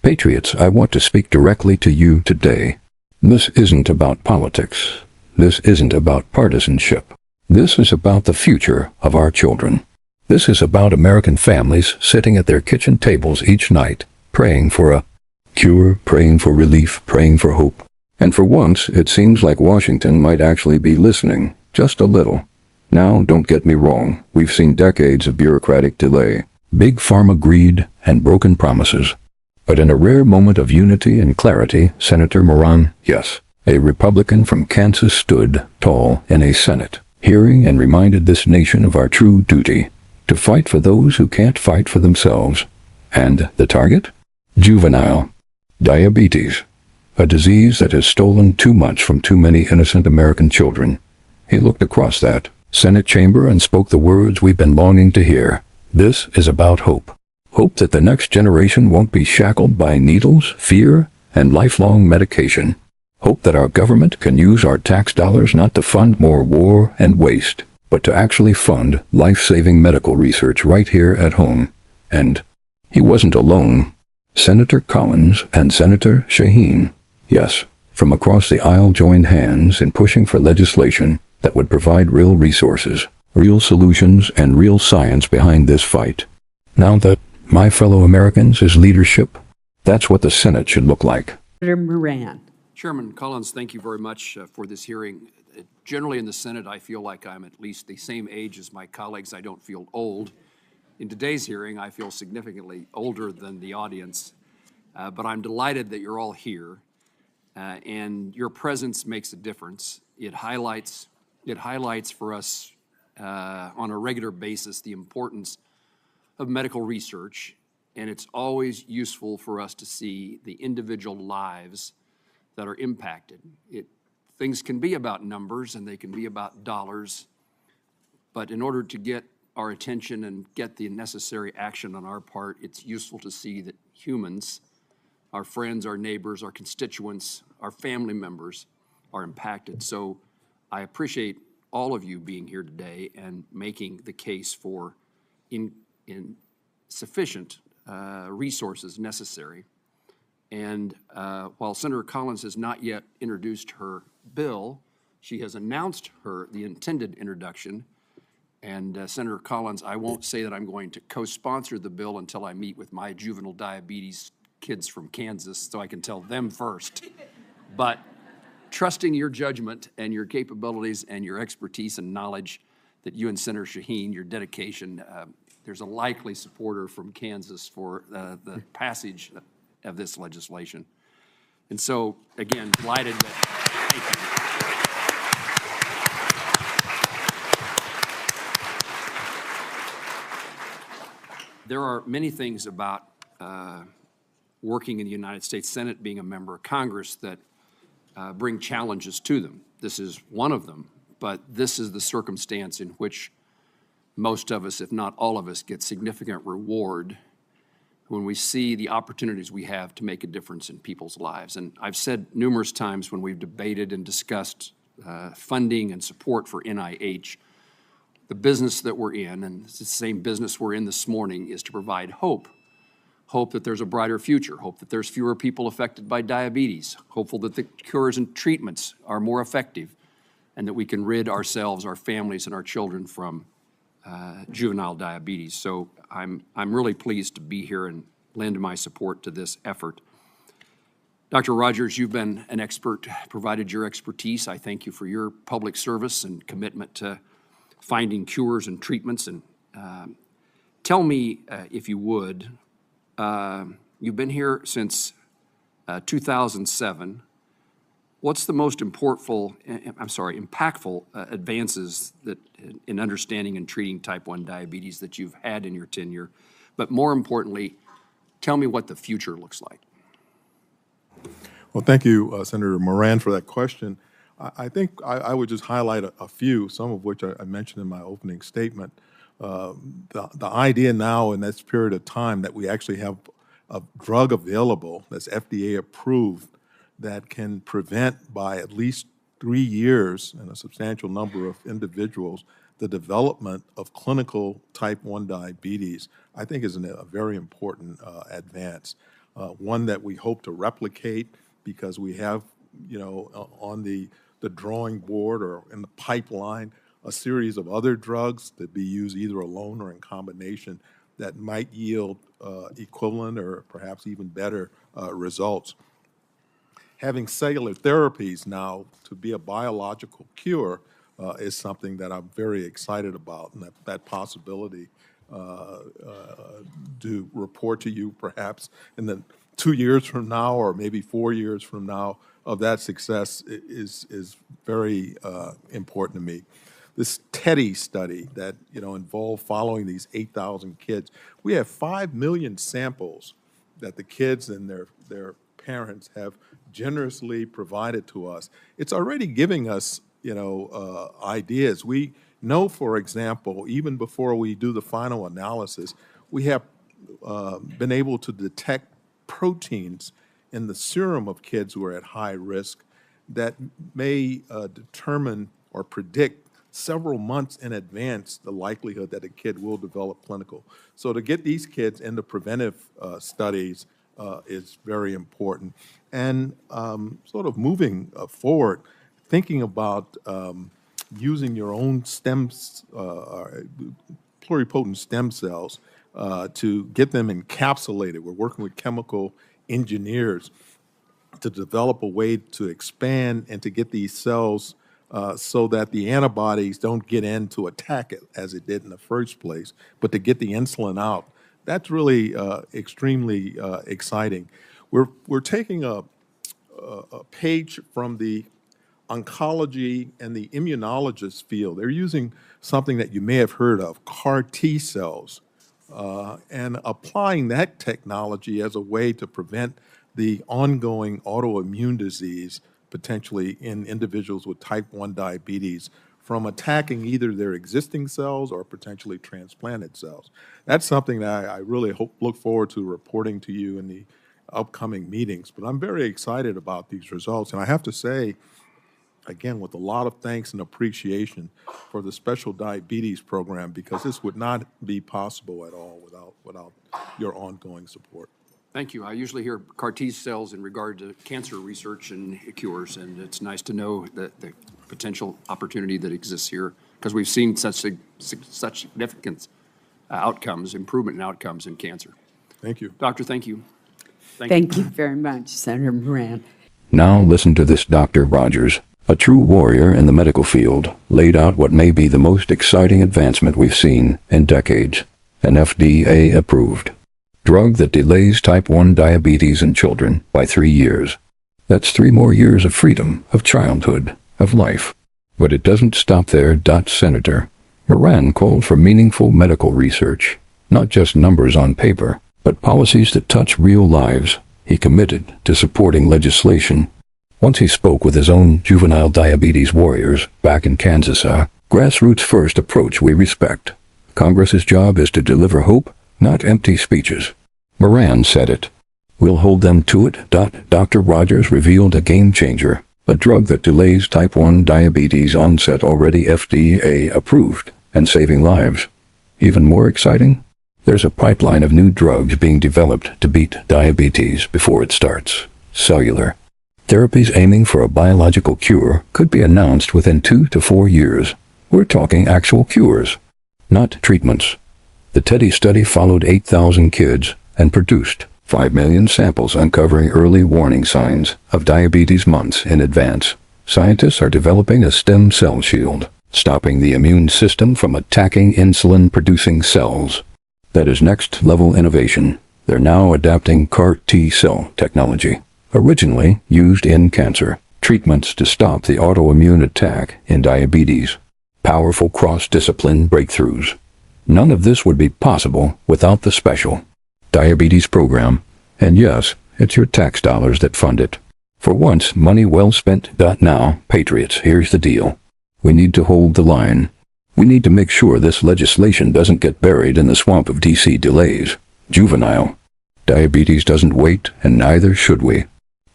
Patriots, I want to speak directly to you today. This isn't about politics. This isn't about partisanship. This is about the future of our children. This is about American families sitting at their kitchen tables each night, praying for a cure, praying for relief, praying for hope. And for once, it seems like Washington might actually be listening, just a little. Now, don't get me wrong, we've seen decades of bureaucratic delay, big pharma greed, and broken promises. But in a rare moment of unity and clarity, Senator Moran, yes, a Republican from Kansas, stood tall in a Senate hearing and reminded this nation of our true duty to fight for those who can't fight for themselves. And the target? Juvenile diabetes, a disease that has stolen too much from too many innocent American children. He looked across that Senate chamber and spoke the words we've been longing to hear. This is about hope. Hope that the next generation won't be shackled by needles, fear, and lifelong medication. Hope that our government can use our tax dollars not to fund more war and waste, but to actually fund life-saving medical research right here at home. And he wasn't alone. Senator Collins and Senator Shaheen, yes, from across the aisle, joined hands in pushing for legislation that would provide real resources, real solutions, and real science behind this fight. Now that, my fellow Americans, is leadership, that's what the Senate should look like. Senator Moran. Chairman Collins, thank you very much for this hearing. Generally in the Senate, I feel like I'm at least the same age as my colleagues. I don't feel old. In today's hearing, I feel significantly older than the audience, but I'm delighted that you're all here, and your presence makes a difference. It highlights for us on a regular basis the importance of medical research, and it's always useful for us to see the individual lives that are impacted. Things can be about numbers and they can be about dollars, but in order to get our attention and get the necessary action on our part, it's useful to see that humans, our friends, our neighbors, our constituents, our family members are impacted. So I appreciate all of you being here today and making the case for sufficient resources necessary. And while Senator Collins has not yet introduced her bill, she has announced the intended introduction. And Senator Collins, I won't say that I'm going to co-sponsor the bill until I meet with my juvenile diabetes kids from Kansas so I can tell them first. But trusting your judgment and your capabilities and your expertise and knowledge that you and Senator Shaheen, your dedication, there's a likely supporter from Kansas for the passage of this legislation. And so, again, delighted that, thank you. There are many things about working in the United States Senate, being a member of Congress, that bring challenges to them. This is one of them, but this is the circumstance in which most of us, if not all of us, get significant reward when we see the opportunities we have to make a difference in people's lives. And I've said numerous times when we've debated and discussed funding and support for NIH, the business that we're in, and it's the same business we're in this morning, is to provide hope. Hope that there's a brighter future, hope that there's fewer people affected by diabetes, hopeful that the cures and treatments are more effective, and that we can rid ourselves, our families, and our children from juvenile diabetes. So I'm really pleased to be here and lend my support to this effort. Dr. Rogers, you've been an expert, provided your expertise. I thank you for your public service and commitment to finding cures and treatments. And tell me, if you would, you've been here since 2007. What's the most impactful advances that in understanding and treating type 1 diabetes that you've had in your tenure? But more importantly, tell me what the future looks like. Well, thank you, Senator Moran, for that question. I think I would just highlight a few, some of which I mentioned in my opening statement. The idea now in this period of time that we actually have a drug available that's FDA approved that can prevent by at least 3 years in a substantial number of individuals the development of clinical type 1 diabetes, I think is a very important advance. one that we hope to replicate because we have, on the drawing board or in the pipeline, a series of other drugs that be used either alone or in combination that might yield equivalent or perhaps even better results. Having cellular therapies now to be a biological cure is something that I'm very excited about, and that possibility to report to you perhaps in the 2 years from now or maybe 4 years from now of that success is very important to me. This TEDdy study that involved following these 8,000 kids, we have 5 million samples that the kids and their parents have generously provided to us. It's already giving us ideas. We know, for example, even before we do the final analysis, we have been able to detect proteins in the serum of kids who are at high risk that may determine or predict several months in advance the likelihood that a kid will develop clinical. So to get these kids into preventive studies is very important. And sort of moving forward, thinking about using your own pluripotent stem cells to get them encapsulated. We're working with chemical engineers to develop a way to expand and to get these cells so that the antibodies don't get in to attack it as it did in the first place, but to get the insulin out. That's really extremely exciting. We're taking a page from the oncology and the immunologist field. They're using something that you may have heard of, CAR T cells, and applying that technology as a way to prevent the ongoing autoimmune disease, potentially in individuals with type 1 diabetes, from attacking either their existing cells or potentially transplanted cells. That's something that I really look forward to reporting to you in the upcoming meetings. But I'm very excited about these results. And I have to say, again, with a lot of thanks and appreciation for the Special Diabetes Program, because this would not be possible at all without your ongoing support. Thank you. I usually hear CAR T cells in regard to cancer research and cures, and it's nice to know that the potential opportunity that exists here, because we've seen such significant outcomes, improvement in outcomes in cancer. Thank you. Doctor, thank you. Thank you very much, Senator Moran. Now listen to this. Dr. Rogers, a true warrior in the medical field, laid out what may be the most exciting advancement we've seen in decades, an FDA-approved drug that delays type 1 diabetes in children by 3 years. That's 3 more years of freedom, of childhood, of life. But it doesn't stop there. Senator Moran called for meaningful medical research, not just numbers on paper, but policies that touch real lives. He committed to supporting legislation. Once he spoke with his own juvenile diabetes warriors back in Kansas, a grassroots first approach we respect. Congress's job is to deliver hope, not empty speeches. Moran said it. We'll hold them to it. Dr. Rogers revealed a game changer, a drug that delays type 1 diabetes onset, already FDA approved, and saving lives. Even more exciting? There's a pipeline of new drugs being developed to beat diabetes before it starts. Cellular therapies aiming for a biological cure could be announced within 2 to 4 years. We're talking actual cures, not treatments. The TEDdy study followed 8,000 kids and produced 5 million samples, uncovering early warning signs of diabetes months in advance. Scientists are developing a stem cell shield, stopping the immune system from attacking insulin-producing cells. That is next-level innovation. They're now adapting CAR T cell technology, originally used in cancer, treatments to stop the autoimmune attack in diabetes. Powerful cross-discipline breakthroughs. None of this would be possible without the Special Diabetes Program. And yes, it's your tax dollars that fund it. For once, money well spent. Now, patriots, here's the deal. We need to hold the line. We need to make sure this legislation doesn't get buried in the swamp of DC delays. Juvenile diabetes doesn't wait, and neither should we.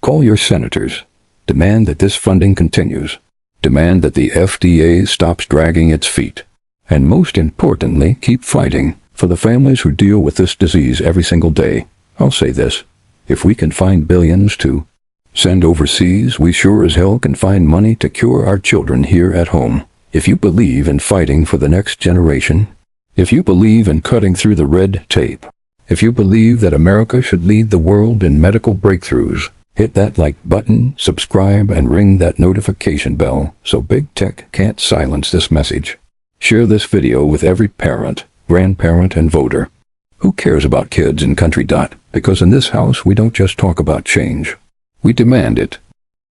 Call your senators. Demand that this funding continues. Demand that the FDA stops dragging its feet. And most importantly, keep fighting for the families who deal with this disease every single day. I'll say this. If we can find billions to send overseas, we sure as hell can find money to cure our children here at home. If you believe in fighting for the next generation, if you believe in cutting through the red tape, if you believe that America should lead the world in medical breakthroughs, hit that like button, subscribe, and ring that notification bell so big tech can't silence this message. Share this video with every parent, grandparent, and voter. Who cares about kids and country? Because in this house we don't just talk about change. We demand it.